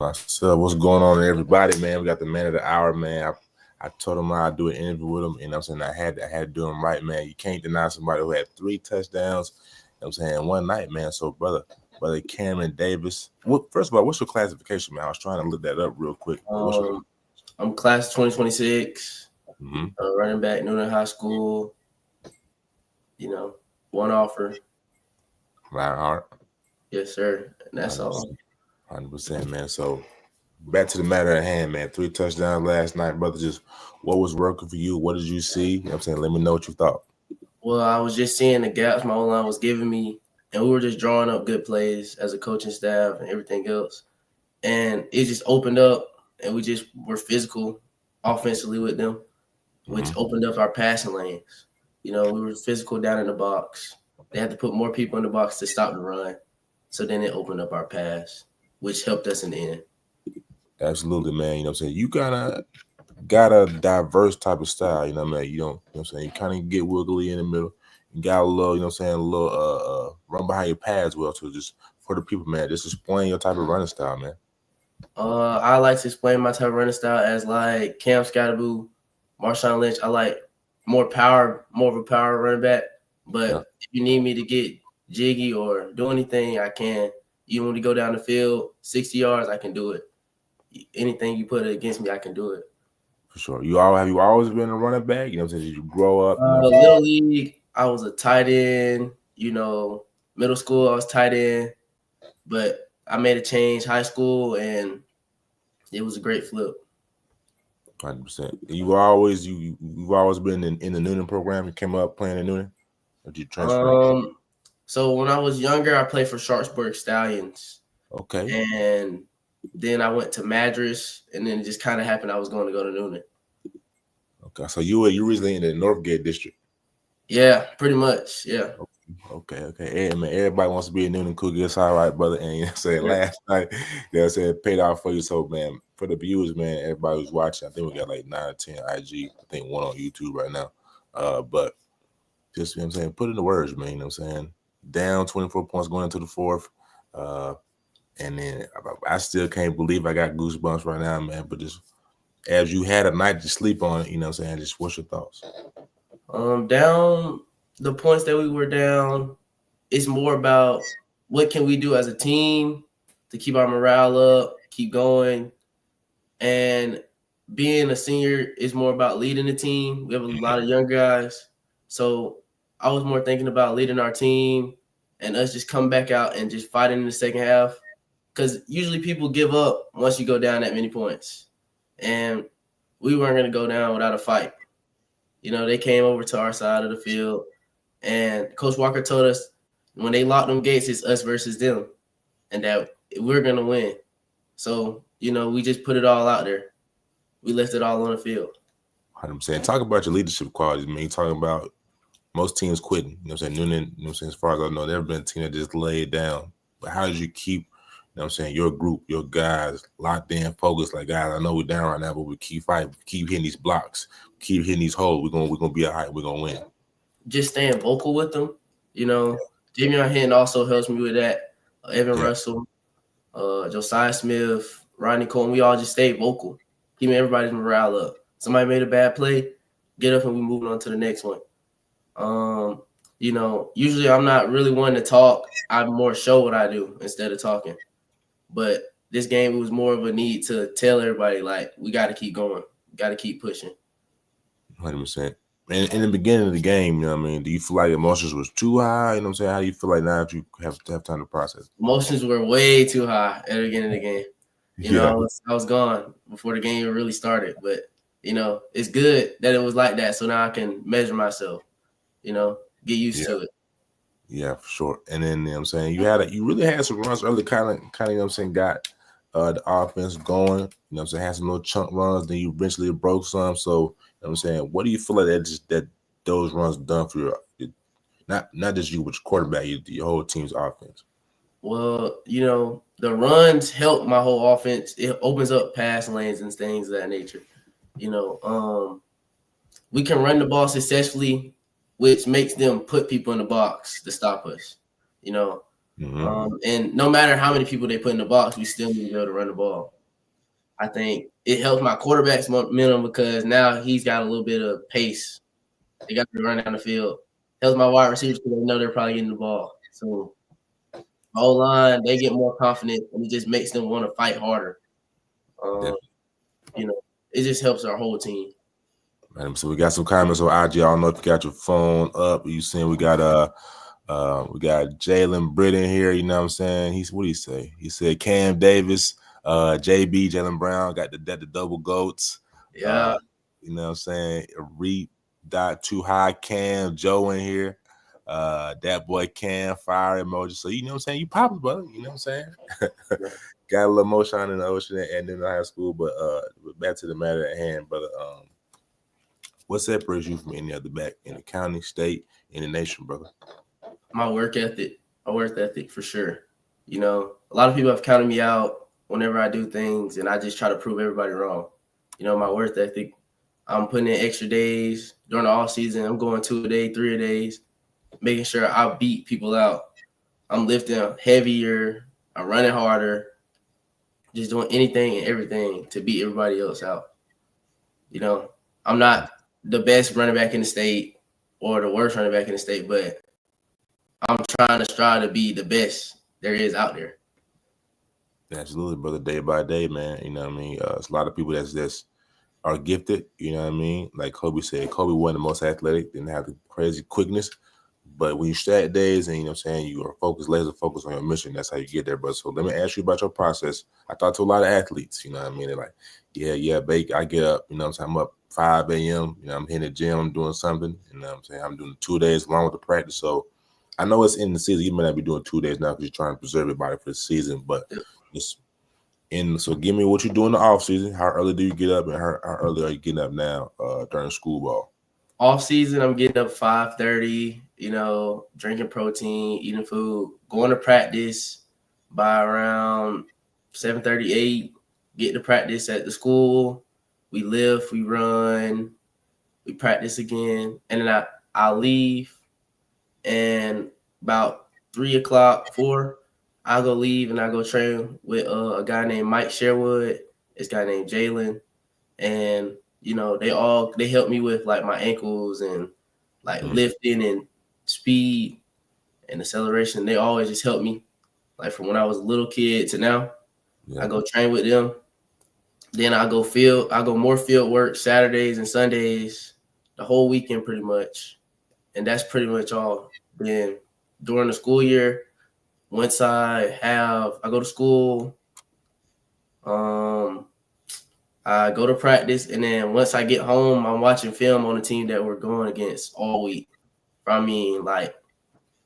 So what's going on, everybody, man? We got the man of the hour, man. I told him I'd do an interview with him, and I'm saying I had to do him right, man. You can't deny somebody who had 3 touchdowns. I'm saying one night, man. So brother Cameron Davis. First of all, what's your classification, man? I was trying to look that up real quick. I'm class 2026, Mm-hmm. running back, Newnan High School. One offer. Right, all right. Yes, sir. And that's all. 100%, man. So back to the matter at hand, man. 3 touchdowns last night, brother. Just what was working for you? What did you see? You know what I'm saying? Let me know what you thought. Well, I was just seeing the gaps my O-line was giving me, and we were just drawing up good plays as a coaching staff and everything else. And it just opened up, and we just were physical offensively with them, which opened up our passing lanes. We were physical down in the box. They had to put more people in the box to stop the run. So then it opened up our pass, which helped us in the end. Absolutely, man. You know what I'm saying? You got a diverse type of style, you know what I mean? You don't, you know what I'm saying? You kind of get wiggly in the middle. You got a little, you know what I'm saying, a little run behind your pads well. So just for the people, man, just explain your type of running style, man. I like to explain my type of running style as like Cam Scatterboo, Marshawn Lynch. I like more of a power running back. But if you need me to get jiggy or do anything, I can. You want me to go down the field 60 yards, I can do it. Anything you put against me, I can do it. For sure. Have you always been a running back? You know what I'm saying? Did you grow up? Little league, I was a tight end. Middle school, I was tight end. But I made a change high school, and it was a great flip. 100%. You've always been in the Newnan program. You came up playing in Newnan, or did you transfer? So when I was younger, I played for Sharpsburg Stallions. Okay. And then I went to Madras, and then it just kind of happened I was going to go to Newnan. Okay. So you originally in the Northgate district. Yeah, pretty much. Yeah. Okay. Hey, man, everybody wants to be a Newnan Cougar. It's all right, brother. And you know, saying last night, it paid off for you. So, man, for the viewers, man, everybody who's watching, I think we got like 9 or 10 IG. I think one on YouTube right now. But just, you know what I'm saying, put in the words, man. You know what I'm saying? Down 24 points going into the fourth. And then I still can't believe I got goosebumps right now, man. But just as you had a night to sleep on, you know what I'm saying? Just what's your thoughts? Down the points that we were down, it's more about what can we do as a team to keep our morale up, keep going. And being a senior is more about leading the team. We have a lot of young guys. So I was more thinking about leading our team and us just come back out and just fighting in the second half. Because usually people give up once you go down that many points. And we weren't going to go down without a fight. They came over to our side of the field. And Coach Walker told us when they lock them gates, it's us versus them. And that we're going to win. So, we just put it all out there. We left it all on the field. 100%. Talk about your leadership qualities, man. You talking about most teams quitting. You know what I'm saying? Newnan, you know what I'm saying? As far as I know, there have been a team that just laid down. But how did you keep, you know what I'm saying, your group, your guys locked in, focused? Like, guys, I know we're down right now, but we keep fighting, keep hitting these blocks, keep hitting these holes. We're gonna be all right. We're gonna win. Just staying vocal with them. Javion Hinton also helps me with that. Evan Russell, Josiah Smith, Rodney Colton, we all just stayed vocal, keeping everybody's morale up. Somebody made a bad play, get up and we moving on to the next one. Usually I'm not really one to talk. I more show what I do instead of talking. But this game, it was more of a need to tell everybody, like, we got to keep going. We got to keep pushing. 100%. And in the beginning of the game, you know what I mean, do you feel like emotions was too high? You know what I'm saying? How do you feel like now that you have to have time to process? Emotions were way too high at the beginning of the game. I was gone before the game really started. But, it's good that it was like that. So now I can measure myself, get used to it. Yeah, for sure. And then, you know what I'm saying, you really had some runs early, kind of, you know what I'm saying, got the offense going. You know what I'm saying, had some little chunk runs, then you eventually broke some. So, you know what I'm saying, what do you feel like that those runs done for your not just you, but your quarterback, your whole team's offense? Well, the runs help my whole offense. It opens up pass lanes and things of that nature. We can run the ball successfully, which makes them put people in the box to stop us. And no matter how many people they put in the box, we still need to be able to run the ball. I think it helps my quarterback's momentum because now he's got a little bit of pace. They got to run down the field. Helps my wide receivers because they know they're probably getting the ball. So my O-line, they get more confident, and it just makes them want to fight harder. You know, it just helps our whole team. So we got some comments on IG. I don't know if you got your phone up. You saying we got Jalen Britt in here. You know what I'm saying? What did he say? He said Cam Davis, JB, Jalen Brown got the double goats. Yeah. You know what I'm saying? Reap dot too high Cam Joe in here. That boy Cam fire emoji. So you know what I'm saying? You poppin', brother. You know what I'm saying? Got a little motion in the ocean and in the high school, but back to the matter at hand, brother. What separates you from any other back in the county, state, in the nation, brother? My work ethic. My work ethic for sure. You know, a lot of people have counted me out whenever I do things, and I just try to prove everybody wrong. You know, my work ethic. I'm putting in extra days during the off season. I'm going 2 a day, 3 a days, making sure I beat people out. I'm lifting heavier. I'm running harder. Just doing anything and everything to beat everybody else out. You know, I'm not the best running back in the state or the worst running back in the state, but I'm trying to strive to be the best there is out there. Absolutely, brother. Day by day, man. You know what I mean? It's a lot of people that's are gifted. You know what I mean? Like Kobe said, Kobe wasn't the most athletic, didn't have the crazy quickness. But when you start days and, you know what I'm saying, you are focused, laser focused on your mission, that's how you get there, brother. So let me ask you about your process. I talk to a lot of athletes, you know what I mean? They're like, yeah, Bake, I get up, you know what I'm saying? I'm up 5 a.m., you know, I'm hitting the gym, I'm doing something, you know what I'm saying? I'm doing 2 days along with the practice. So I know it's in the season. You may not be doing 2 days now because you're trying to preserve your body for the season, but just so give me what you do in the off season. How early do you get up and how early are you getting up now during school ball? Off season, I'm getting up 5:30, you know, drinking protein, eating food, going to practice by around 7:38, get to practice at the school. We lift, we run, we practice again, and then I'll leave, and about 3 o'clock, 4, I'll go leave and I'll go train with a guy named Mike Sherwood, this guy named Jalen, and you know, they help me with like my ankles and like lifting and speed and acceleration. They always just help me. Like from when I was a little kid to now, I go train with them. Then I go more field work Saturdays and Sundays, the whole weekend pretty much. And that's pretty much all. Then during the school year, once I go to school, I go to practice, and then once I get home, I'm watching film on the team that we're going against all week. I mean, like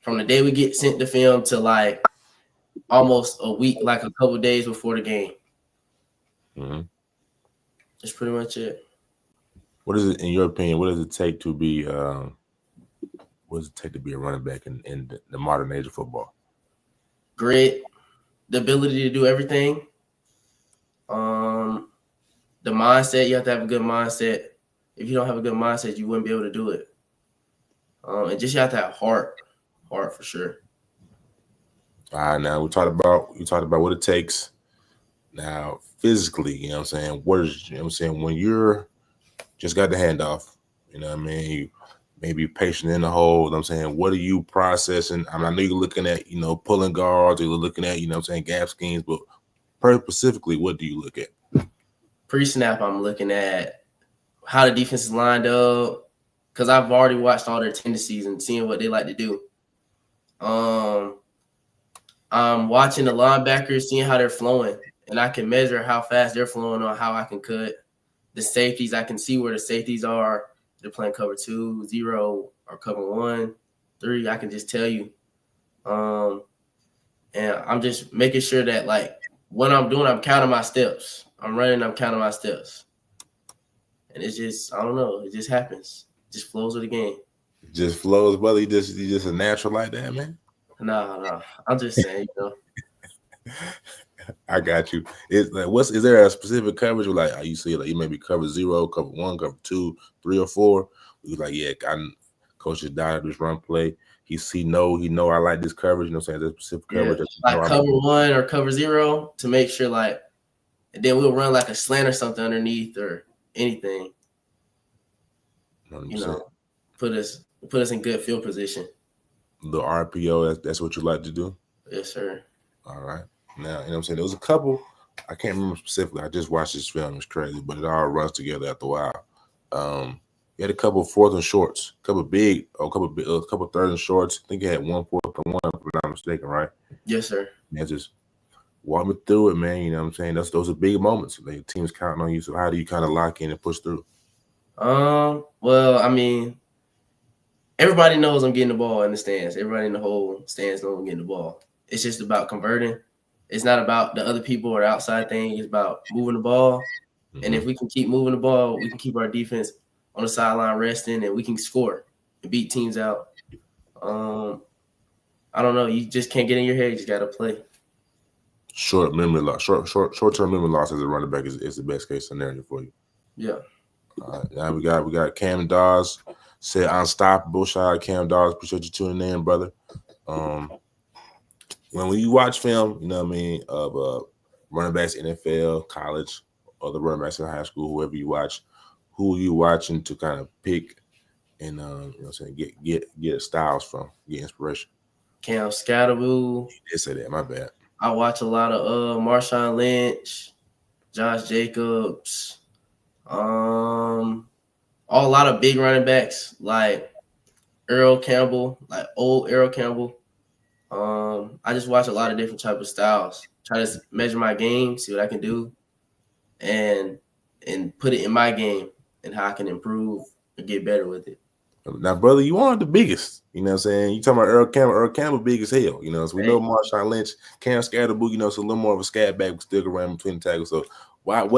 from the day we get sent the film to like almost a week, like a couple of days before the game. That's pretty much it. What is it, in your opinion? What does it take to be? What does it take to be a running back in the modern age of football? Grit, the ability to do everything. The mindset, you have to have a good mindset. If you don't have a good mindset, you wouldn't be able to do it. And just you have to have heart for sure. All right, now you talked about what it takes. Now, physically, you know what I'm saying? What is, you know what I'm saying, when you're just got the handoff, you know what I mean? You may be patient in the hole, you know what I'm saying? What are you processing? I know you're looking at, you know, pulling guards, you're looking at, you know what I'm saying, gap schemes, but specifically, what do you look at? Pre-snap, I'm looking at how the defense is lined up because I've already watched all their tendencies and seeing what they like to do. I'm watching the linebackers, seeing how they're flowing, and I can measure how fast they're flowing on how I can cut. The safeties, I can see where the safeties are. They're playing cover 2, 0, or cover 1, 3. I can just tell you. And I'm just making sure that, like, what I'm doing, I'm counting my steps. I'm running, I'm counting my steps. And it's just, I don't know, it just happens. It just flows with the game. It just flows, brother. You just a natural like that, man? No. I'm just saying, you know. I got you. Is there a specific coverage where, like, you see, like, you maybe cover 0, cover 1, cover 2, 3, or 4? You're like, yeah, Coach just dialed this run play. He know I like this coverage. You know what I'm saying? This specific Yeah, coverage. like cover 1 or cover 0 to make sure, like, and then we'll run like a slant or something underneath or anything. 100%. You know, put us in good field position. The RPO, that's what you like to do? Yes, sir. All right. Now, you know what I'm saying? There was a couple, I can't remember specifically. I just watched this film. It's crazy, but it all runs together after a while. You had a couple fourth and shorts, a couple third and shorts. I think you had 1 4th and 1, if I'm not mistaken, right? Yes, sir. Man, just walk me through it, man. You know what I'm saying? Those are big moments. The team's counting on you. So how do you kind of lock in and push through? Well, I mean, everybody knows I'm getting the ball in the stands. Everybody in the whole stands knows I'm getting the ball. It's just about converting. It's not about the other people or the outside thing. It's about moving the ball. Mm-hmm. And if we can keep moving the ball, we can keep our defense on the sideline resting, and we can score and beat teams out. I don't know. You just can't get in your head. You just got to play. Short-term memory loss as a running back is the best case scenario for you. Yeah. Now we got Cam Dawes said unstoppable. Shout out Cam Dawes. Appreciate you tuning in, brother. When you watch film, you know what I mean, of running backs, NFL, college, or the running backs in high school, whoever you watch, who are you watching to kind of pick and you know what I'm saying, get styles from, get inspiration? Cam Scatterboo. You did say that, my bad. I watch a lot of Marshawn Lynch, Josh Jacobs, a lot of big running backs like Earl Campbell, like old Earl Campbell. I just watch a lot of different type of styles. Try to measure my game, see what I can do, and put it in my game and how I can improve and get better with it. Now, brother, you aren't the biggest. You know what I'm saying? You talking about Earl Campbell. Earl Campbell big as hell. You know, so we know Marshawn Lynch, Cam Scatterboo, you know, so a little more of a scat back, but still around between the tackles. So what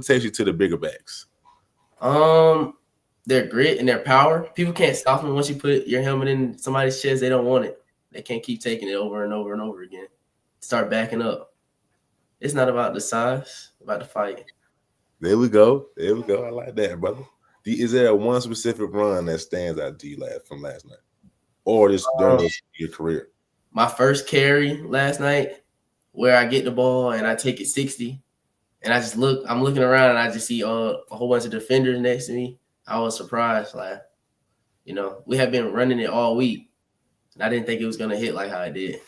takes you to the bigger backs? Their grit and their power. People can't stop them once you put your helmet in somebody's chest. They don't want it. They can't keep taking it over and over and over again. Start backing up. It's not about the size, it's about the fight. There we go. I like that, brother. Is there one specific run that stands out to you from last night, or just during your career? My first carry last night, where I get the ball and I take it 60, and I just look. I'm looking around and I just see a whole bunch of defenders next to me. I was surprised. Like, you know, we have been running it all week, and I didn't think it was gonna hit like how it did.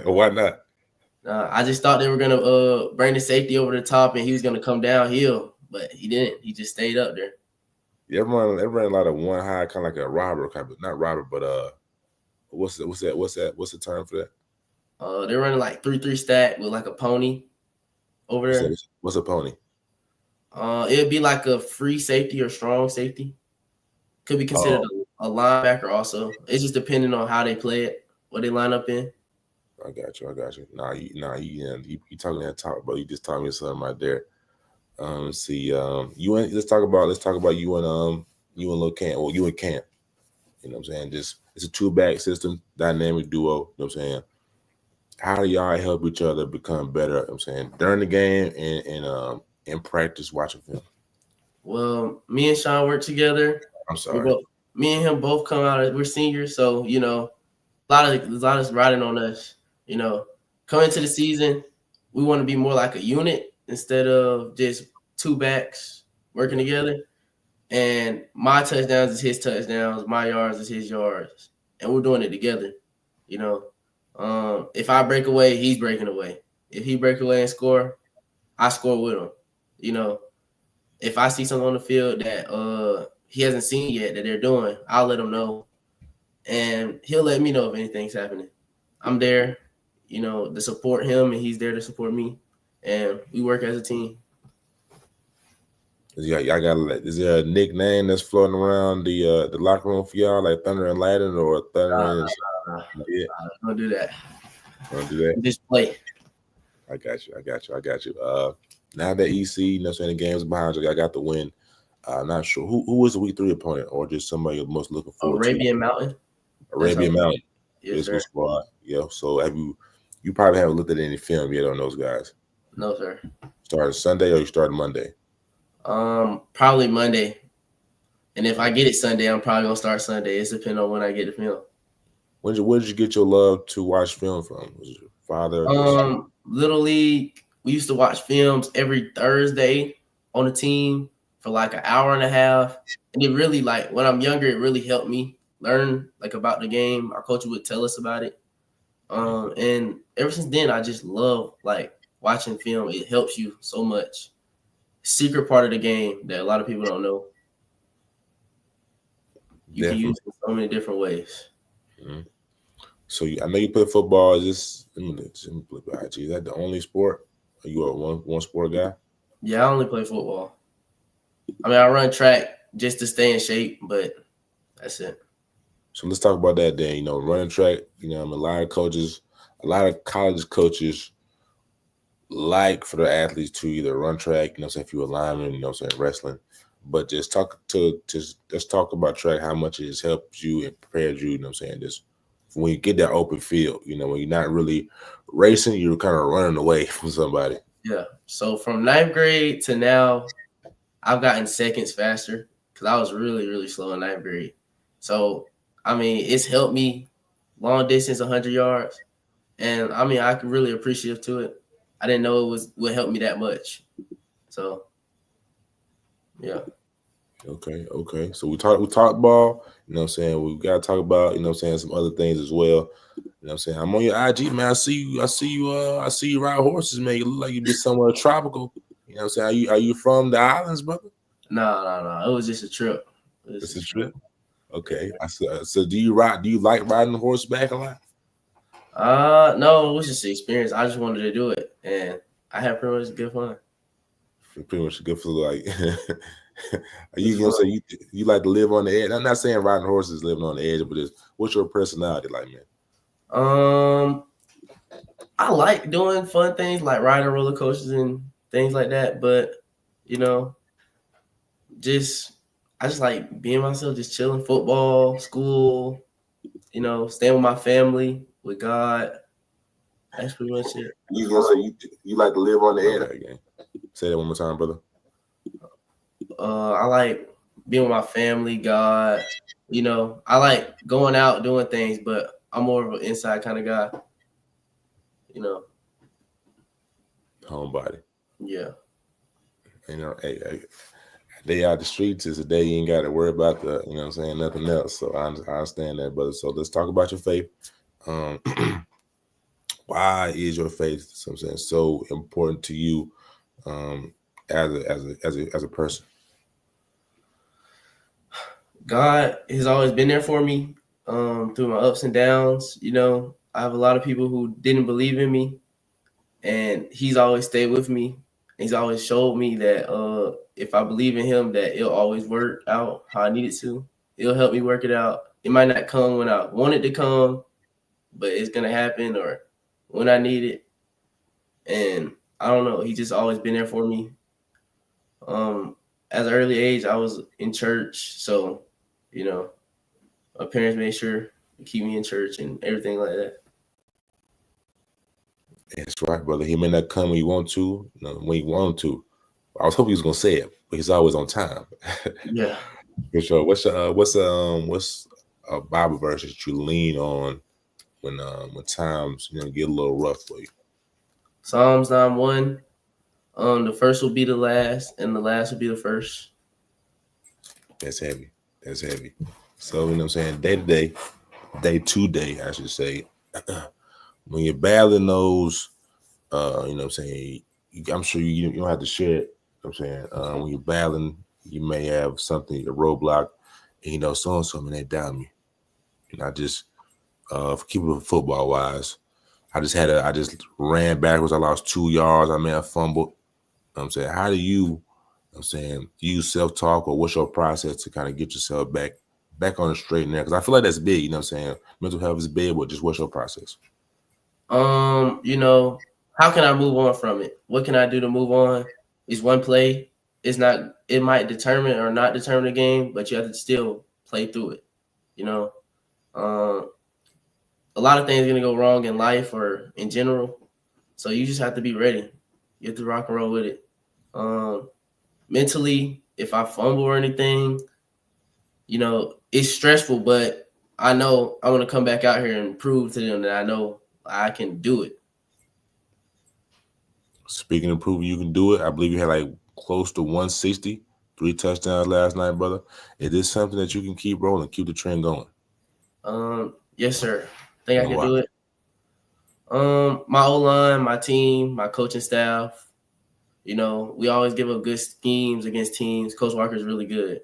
Why not? I just thought they were gonna bring the safety over the top and he was gonna come downhill, but he didn't. He just stayed up there. Yeah, everyone a lot of one high, kind of like a robber, not robber, but what's the term for that? They're running like 3-3 stack with like a pony over there. What's a pony? It'd be like a free safety or strong safety. Could be considered a linebacker also. It's just depending on how they play it, what they line up in. I got you. You talking that talk, bro. You just taught me something right there. Let's see. Let's talk about you and Lil Camp. Well, you and Camp. You know what I'm saying? Just it's a 2-back system, dynamic duo. You know what I'm saying? How do y'all help each other become better? You know what I'm saying, during the game and in practice watching film. Well, me and Sean work together. I'm sorry. Me and him both come out. We're seniors, so you know, a lot of riding on us. You know, coming into the season, we want to be more like a unit instead of just 2 backs working together. And my touchdowns is his touchdowns, my yards is his yards, and we're doing it together. You know, if I break away, he's breaking away. If he break away and score, I score with him. You know, if I see something on the field that he hasn't seen yet that they're doing, I'll let him know, and he'll let me know if anything's happening. I'm there, you know, to support him, and he's there to support me, and we work as a team. Is there a nickname that's floating around the locker room for y'all, like Thunder and Lightning or Thunder? Don't do that. Don't do that. Just play. I got you. Now that EC, you know, saying the game's behind you, I got the win. I'm not sure who was the week 3 opponent, or just somebody you're most looking forward to. Mountain. Yes, sir. Squad. Yeah. So you probably haven't looked at any film yet on those guys? No, sir. Started Sunday or you started Monday? Probably Monday. And if I get it Sunday, I'm probably gonna start Sunday. It's depending on when I get the film. Where did you get your love to watch film from? Was it your father or just Little League, we used to watch films every Thursday on the team for like an hour and a half. And it really, like, when I'm younger, it really helped me learn like about the game. Our coach would tell us about it. And ever since then, I just love like watching film. It helps you so much. Secret part of the game that a lot of people don't know. You can use it in so many different ways. Mm-hmm. So I know you play football. Is this, let me flip it out. Is that the only sport? Are you a one sport guy? Yeah, I only play football. I mean, I run track just to stay in shape, but that's it. So let's talk about that then. Running track, a lot of coaches, a lot of college coaches like for their athletes to either run track, if you're a lineman, wrestling. But just let's talk about track, how much it has helped you and prepared you, just when you get that open field, when you're not really racing, you're kind of running away from somebody. Yeah. So from 9th grade to now, I've gotten seconds faster because I was really, really slow in 9th grade. So, I mean, it's helped me long distance, 100 yards. And, I mean, I can really appreciate to it. I didn't know would help me that much. So, yeah. Okay. So we talk ball, we got to talk about, some other things as well. I'm on your IG, man. I see you ride horses, man. You look like you be somewhere tropical. Are you from the islands, brother? No. It was just a trip. It's a trip. Okay. So do you like riding horseback a lot? No, it was just an experience. I just wanted to do it, and I had pretty much good fun. Pretty much good for like. You gonna say you like to live on the edge? I'm not saying riding horses living on the edge, but what's your personality like, man? I like doing fun things like riding roller coasters and things like that, but I just like being myself, just chilling, football, school, staying with my family, with God. That's pretty much it. You gonna say you like to live on the edge again? Say that one more time, brother. I like being with my family, God. I like going out doing things, but I'm more of an inside kind of guy. Homebody. Yeah. Hey, day out the streets is a day you ain't got to worry about nothing else. So I understand that, brother. So let's talk about your faith. Why is your faith so important to you as a person? God has always been there for me through my ups and downs. I have a lot of people who didn't believe in me, and he's always stayed with me. He's always showed me that if I believe in him, that it'll always work out how I need it to. It'll help me work it out. It might not come when I want it to come, but it's going to happen or when I need it. And I don't know. He's just always been there for me. At an early age, I was in church. So, my parents made sure to keep me in church and everything like that. That's right, brother. He may not come when you want to, when you want to. I was hoping he was gonna say it, but he's always on time. Yeah. For sure. What's a Bible verse that you lean on when times get a little rough for you? Psalms 9:1. The first will be the last, and the last will be the first. That's heavy. So what I'm saying, day to day, I should say, when you're battling those, I'm saying, I'm sure you don't have to share it. I'm saying, when you're battling, you may have something, a roadblock, and so and so, and they down me. And I just, keeping it football wise, I just ran backwards. I lost 2 yards. I fumbled. I'm saying, how do you, use self-talk, or what's your process to kind of get yourself back on the straight and narrow? Because I feel like that's big, mental health is big, but just what's your process? How can I move on from it? What can I do to move on? It's one play. It might determine or not determine the game, but you have to still play through it. A lot of things are going to go wrong in life or in general. So you just have to be ready. You have to rock and roll with it. Mentally, if I fumble or anything, it's stressful, but I know I want to come back out here and prove to them that I know I can do it. Speaking of proving you can do it, I believe you had like close to 160, 3 touchdowns last night, brother. Is this something that you can keep rolling, keep the trend going? Yes, sir. Think I And can why? do it. My O line, my team, my coaching staff. We always give up good schemes against teams. Coach Walker is really good.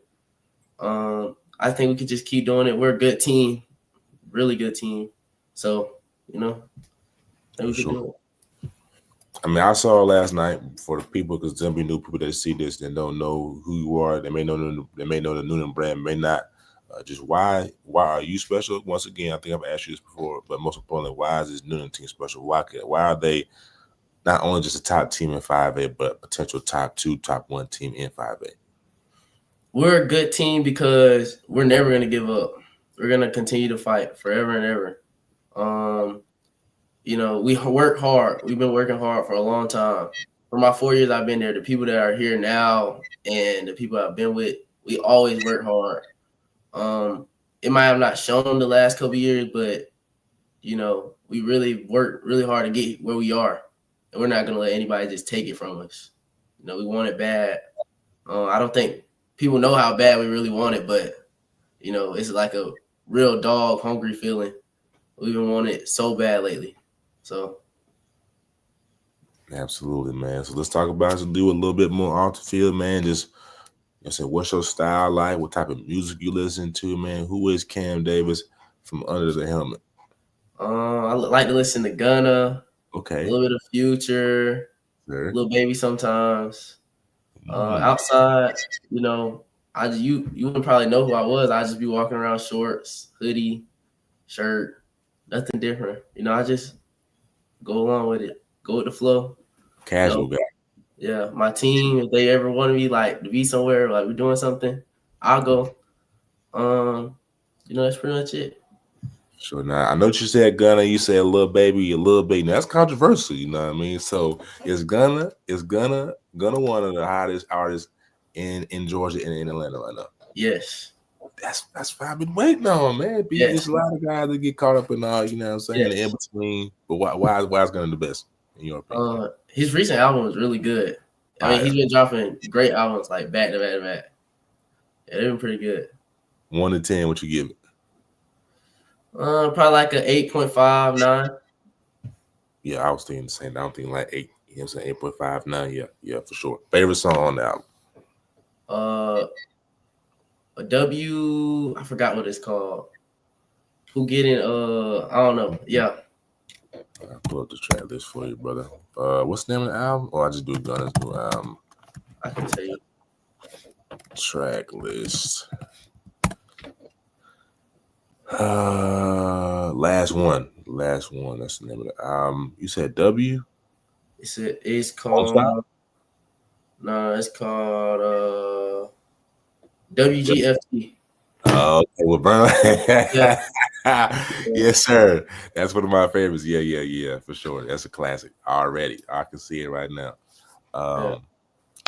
I think we could just keep doing it. We're a good team, really good team. So, I think For we could sure. do it. I mean, I saw last night for the people because some be new people that see this and don't know who you are. They may know the Newnan brand, may not. Just why are you special? Once again, I think I've asked you this before, but most importantly, why is this Newnan team special? Why are they not only just a top team in 5A, but potential top 2, top 1 team in 5A? We're a good team because we're never going to give up. We're going to continue to fight forever and ever. We work hard. We've been working hard for a long time. For my 4 years I've been there, the people that are here now and the people I've been with, we always work hard. It might have not shown the last couple of years, but we really work really hard to get where we are, and we're not gonna let anybody just take it from us. We want it bad. I don't think people know how bad we really want it, but it's like a real dog hungry feeling. We've been wanting it so bad lately. So Absolutely, man. So let's talk about it. Do a little bit more off the field, man. Just I said, what's your style like? What type of music you listen to, man? Who is Cam Davis from under the helmet? I like to listen to Gunna, a Okay, little bit of Future, sir. Little Baby sometimes. Mm, Outside, you wouldn't probably know who I was. I just be walking around shorts, hoodie, shirt, nothing different. I just go along with it, go with the flow. You casual know, guy. yeah. My team, if they ever want me like to be somewhere, like we're doing something, I'll go. That's pretty much it. So now I know what you said Gunna, you said little baby, a little baby. Now, that's controversial, you know what I mean? So is Gunna one of the hottest artists in Georgia and in Atlanta right now? Yes, That's what I've been waiting on, man. It's yes, a lot of guys that get caught up in all, you know what I'm saying, the in yes. between. But why is Gunna the best, in your opinion? His recent album was really good. I mean, Fire. he's been dropping great albums like back to back to back. Yeah, they've been pretty good. 1 to 10, what you give it? Probably like a 8.59. Yeah, I was thinking the same. I don't think like 8. You know what I'm saying? 8.59. Yeah, for sure. Favorite song on the album? Uh, a W. I forgot what it's called. Who getting? I don't know. Yeah, I'll pull up the track list for you, brother. What's the name of the album? Oh, I just do Gunna's new album I can tell you. track list. Last one. Last one. That's the name of the album. You said W? It's Don't Stop? called. No, it's called WGFT. Okay, well, Burn. Yeah, yeah, Yes, sir. That's one of my favorites. Yeah, for sure. That's a classic already. I can see it right now. yeah.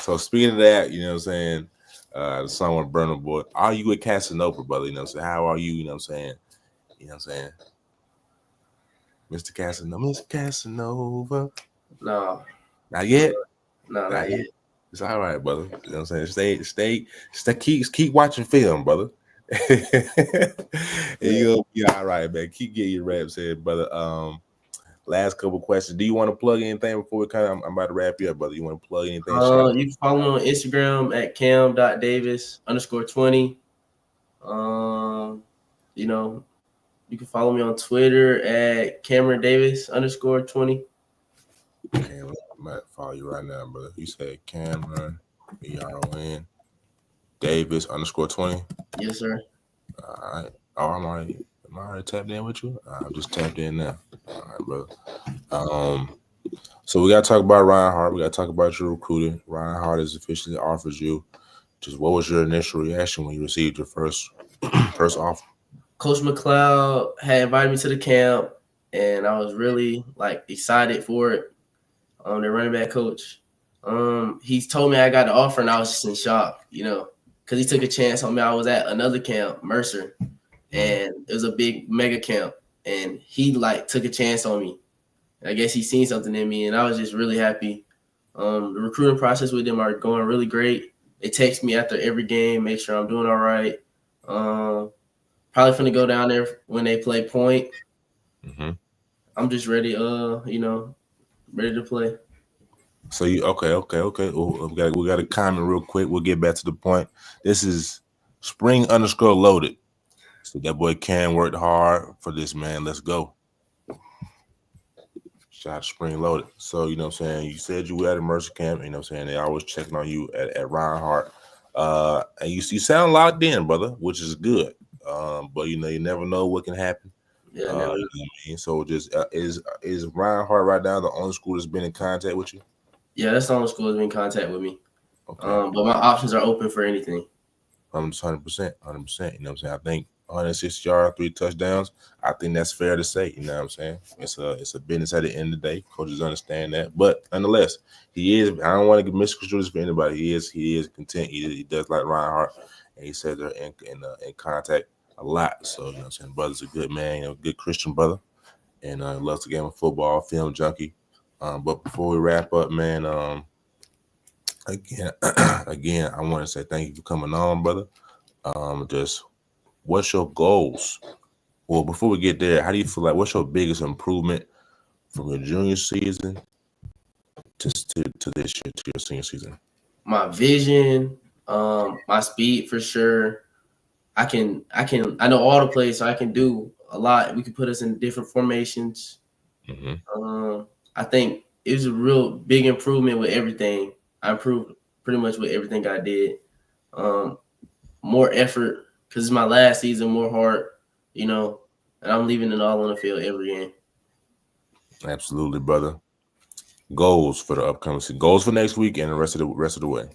So speaking of that, you know what I'm saying? The song with Burner Boy. Are you with Casanova, brother? You know what I'm saying? How are you? You know what I'm saying? You know what I'm saying? Mr. Casanova. Mr. Casanova. No, Not yet. no, Not not yet. yet. It's all right, brother. You know what I'm saying? Stay, keep watching film, brother. And Yeah. you'll be all right, man. Keep getting your reps in, brother. Last couple questions. Do you want to plug anything before we I'm about to wrap you up, brother? You want to plug anything? Shout out. You can follow me on Instagram at cam.davis_20. Um, you know, you can follow me on Twitter at Cameron Davis_20. Okay, I might follow you right now, brother. You said Cameron BRON Davis_20. Yes, sir. All right. Oh, am I already tapped in with you? I'm just tapped in now. All right, brother. So we gotta talk about Ryan Hart. We gotta talk about your recruiting. Ryan Hart has officially offers you. Just what was your initial reaction when you received your first first offer? Coach McLeod had invited me to the camp, and I was really excited for it. The running back coach. He's told me I got the offer, and I was just in shock, because he took a chance on me. I was at another camp, Mercer, and it was a big mega camp, and he like took a chance on me. I guess he seen something in me, and I was just really happy. The recruiting process with them are going really great. They text me after every game, make sure I'm doing all right. Probably finna go down there when they play point. Mm-hmm. I'm just ready, ready to play. So you okay? Oh, we got a comment real quick. We'll get back to the point. This is spring_loaded. So that boy Cam worked hard for this, man. Let's go. Shout out to Spring Loaded. So, you know what I'm saying? You said you were at a Mercer camp, you know what I'm saying? They always checking on you at Reinhardt. And you sound locked in, brother, which is good. But you never know what can happen. Yeah, You know what I mean? So just is Reinhardt right now the only school that's been in contact with you? Yeah, that's the only school that's been in contact with me. Okay. But my options are open for anything. I'm just 100%. You know what I'm saying? I think 160 yards, 3 touchdowns. I think that's fair to say. You know what I'm saying? It's a business at the end of the day. Coaches understand that, but nonetheless, he is. I don't want to misconstrue this for anybody. He is content. He does like Reinhardt, and he said they're in contact a lot. So you know what I'm saying? Brother's a good man, good Christian brother, and loves the game of football, film junkie. But before we wrap up, man, again, I want to say thank you for coming on, brother. Just what's your goals? Well, before we get there, how do you feel like what's your biggest improvement from your junior season to this year to your senior season? My vision, my speed for sure. I know all the plays, so I can do a lot. We can put us in different formations. Mm-hmm. I think it was a real big improvement with everything. I improved pretty much with everything I did. More effort because it's my last season, more heart, and I'm leaving it all on the field every game. Absolutely, brother. Goals for the upcoming season. Goals for next week and the rest of the way.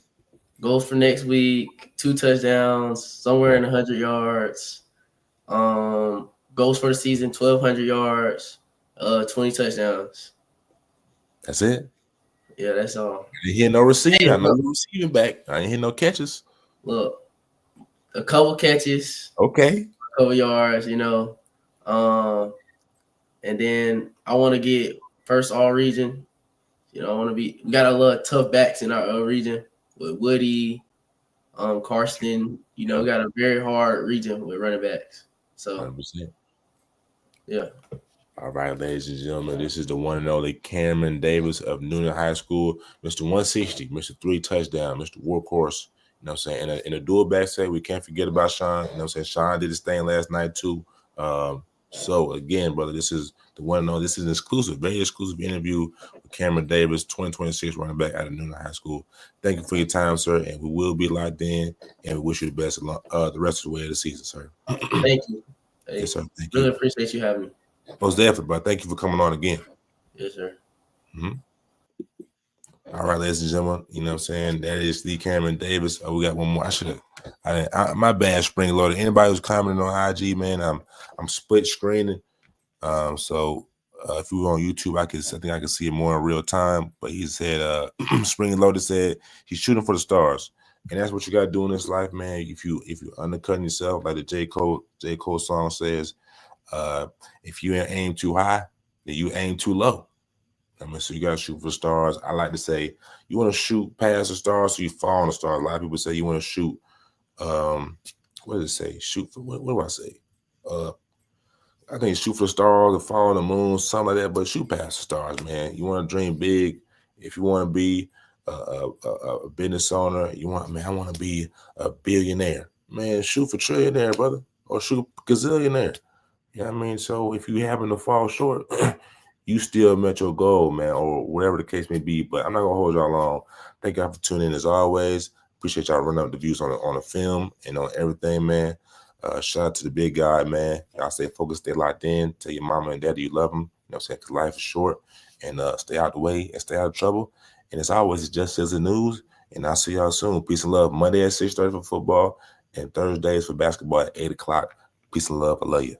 Goals for next week: 2 touchdowns, somewhere in 100 yards. Goals for the season: 1,200 yards, 20 touchdowns. That's it. Yeah, that's all. I didn't hear no receiving. Hey, I know you receiving back. I didn't hear no catches. Look, a couple catches, Okay. a couple yards, and then I want to get first all region. We got a lot of tough backs in our region with Woody, Karsten. We got a very hard region with running backs. So 100%. Yeah. All right, ladies and gentlemen, this is the one and only Kameron Davis of Newnan High School, Mr. 160, Mr. 3 touchdown, Mr. Workhorse. You know what I'm saying? In a dual back set, we can't forget about Sean. You know what I'm saying? Sean did his thing last night too. So again, brother, this is the one and only. This is an exclusive, very exclusive interview with Kameron Davis, 2026 running back out of Newnan High School. Thank you for your time, sir, and we will be locked in, and we wish you the best the rest of the way of the season, sir. Thank you. Hey, yes, sir. Thank really you. appreciate you having me. Most definitely, but thank you for coming on again. Yes, sir. Mm-hmm. All right, ladies and gentlemen, you know what I'm saying? That is the Kameron Davis. We got one more. My bad, Spring Loaded. Anybody who's commenting on IG, man, I'm split screening. So if you were on YouTube, I think I can see it more in real time. But he said, Spring Loaded said he's shooting for the stars. And that's what you gotta do in this life, man. If you're undercutting yourself, like the J. Cole song says, if you aim too high, then you aim too low. I mean, so you gotta shoot for stars. I like to say you want to shoot past the stars, so you fall on the stars. A lot of people say you want to shoot. What does it say? Shoot for what do I say? I think shoot for the stars or fall on the moon, something like that. But shoot past the stars, man. You want to dream big. If you want to be a business owner, I want to be a billionaire. Man, shoot for trillionaire, brother, or shoot gazillionaire. You know what I mean? So if you happen to fall short, you still met your goal, man, or whatever the case may be. But I'm not gonna hold y'all long. Thank y'all for tuning in as always. Appreciate y'all running up the views on the film and on everything, man. Shout out to the big guy, man. Y'all stay focused, stay locked in. Tell your mama and daddy you love them. You know what I'm saying? Because life is short. And stay out the way and stay out of trouble. And as always, it's just as the news. And I'll see y'all soon. Peace and love. Monday at 6:30 for football and Thursdays for basketball at 8 o'clock. Peace and love. I love you.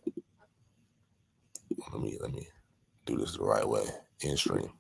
Let me do this the right way. In stream.